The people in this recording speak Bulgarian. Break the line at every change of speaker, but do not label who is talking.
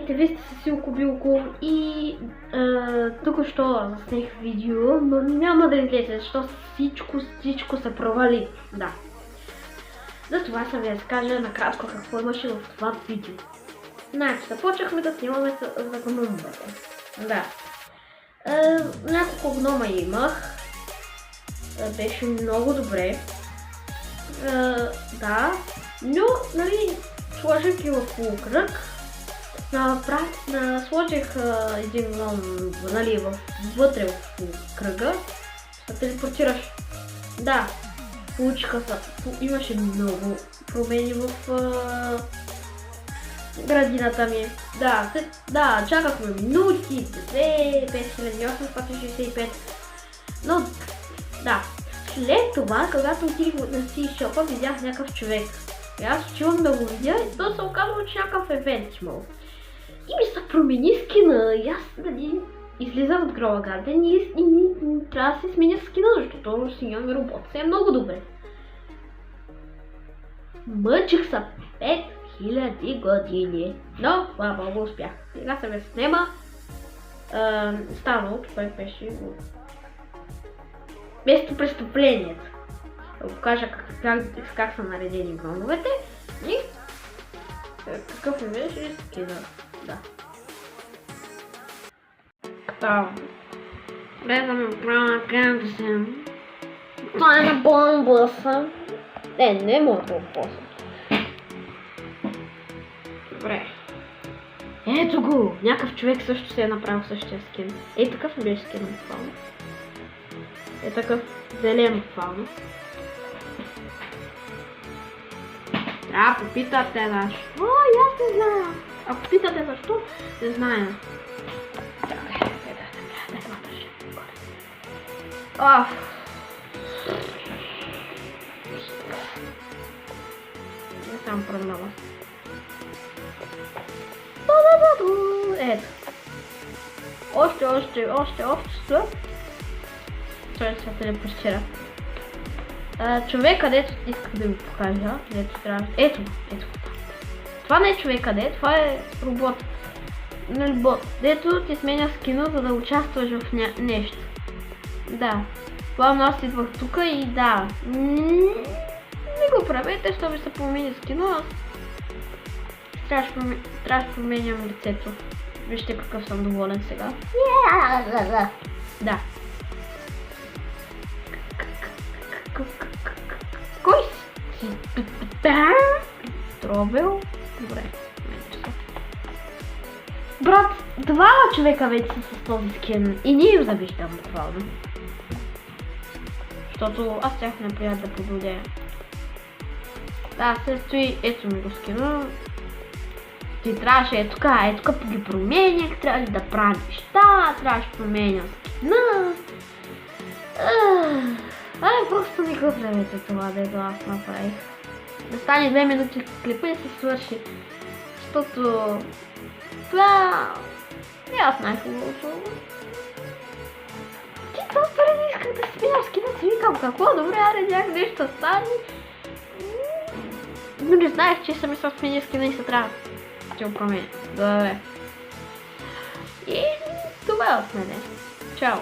Здравейте, вие сте с Силко Билко и тук що заснех видео, но няма да излезе, защото всичко се провали. Да. Затова съм ви разкажа накратко какво имаше в това видео. Значи, започнахме да снимаме за гномовете. Да. Няколко гнома имах. Беше много добре. Да. Но, нали, сложих ги в полукръг. Сложих един гном, нали, вътре в кръга. Се телепортираш. Да, имаше много промени в градината ми. Да, чакахме минути, 5865. Но, да. След това, когато отидих на Си-шопа, видях някакъв човек. И аз отивам да го видя и то се оказва, че някакъв евент имал. И ми се промени скина и аз излизам от Grow a Garden и трябва да се сменя скина, защото синя ми робот е много добре. Мъчих се 5000 години, но слава Богу успях. Сега се ме снема станало, това беше местопрестъплението. Да го кажа как са наредени гномовете и какъв ми беше скина. Да. Става. Влезаме в Grow a Garden. Това е на бомбоса. Не е моят бомбоса. Добре. Ето го! Някакъв човек също се е направил същия скин. Такъв ли беше скин буквално? Такъв зелен буквално. Трябва да попитате защо. Аз не знам. Ако питате защо, не зная. Не съм пръгнала. Ето. Още. Той се телепортира. Човека, дето исках да ви покажа. Ето. Това не е човека, това е робот. Дето ти сменя скина, за да участваш в нещо. Да. Плавно аз идвах тук и да. Не го правете, защото ви се промени скина. Аз трябва да променям лицето. Вижте какъв съм доволен сега. Да. Кой си? Тробел? Добре. Брат, два човека вече са с този скин и ние им завиждам буквално. Защото аз тях не прият да подводя. Да, се стои, ето ми го скина. Ти трябваше тук ги променях, трябваше да правя неща, трябваше да променя скина. Просто не го правете това, дето аз направих. Да стане 2 минути клипа и се свърши. Защото това не аз най-хубавото. Ти просто не исках да сменя скина, си викам какво, добре, нямах нещо стане. Но не знаех, че съм се сменя скина и се трябва да го променя. Добре. И това е от мене. Чао!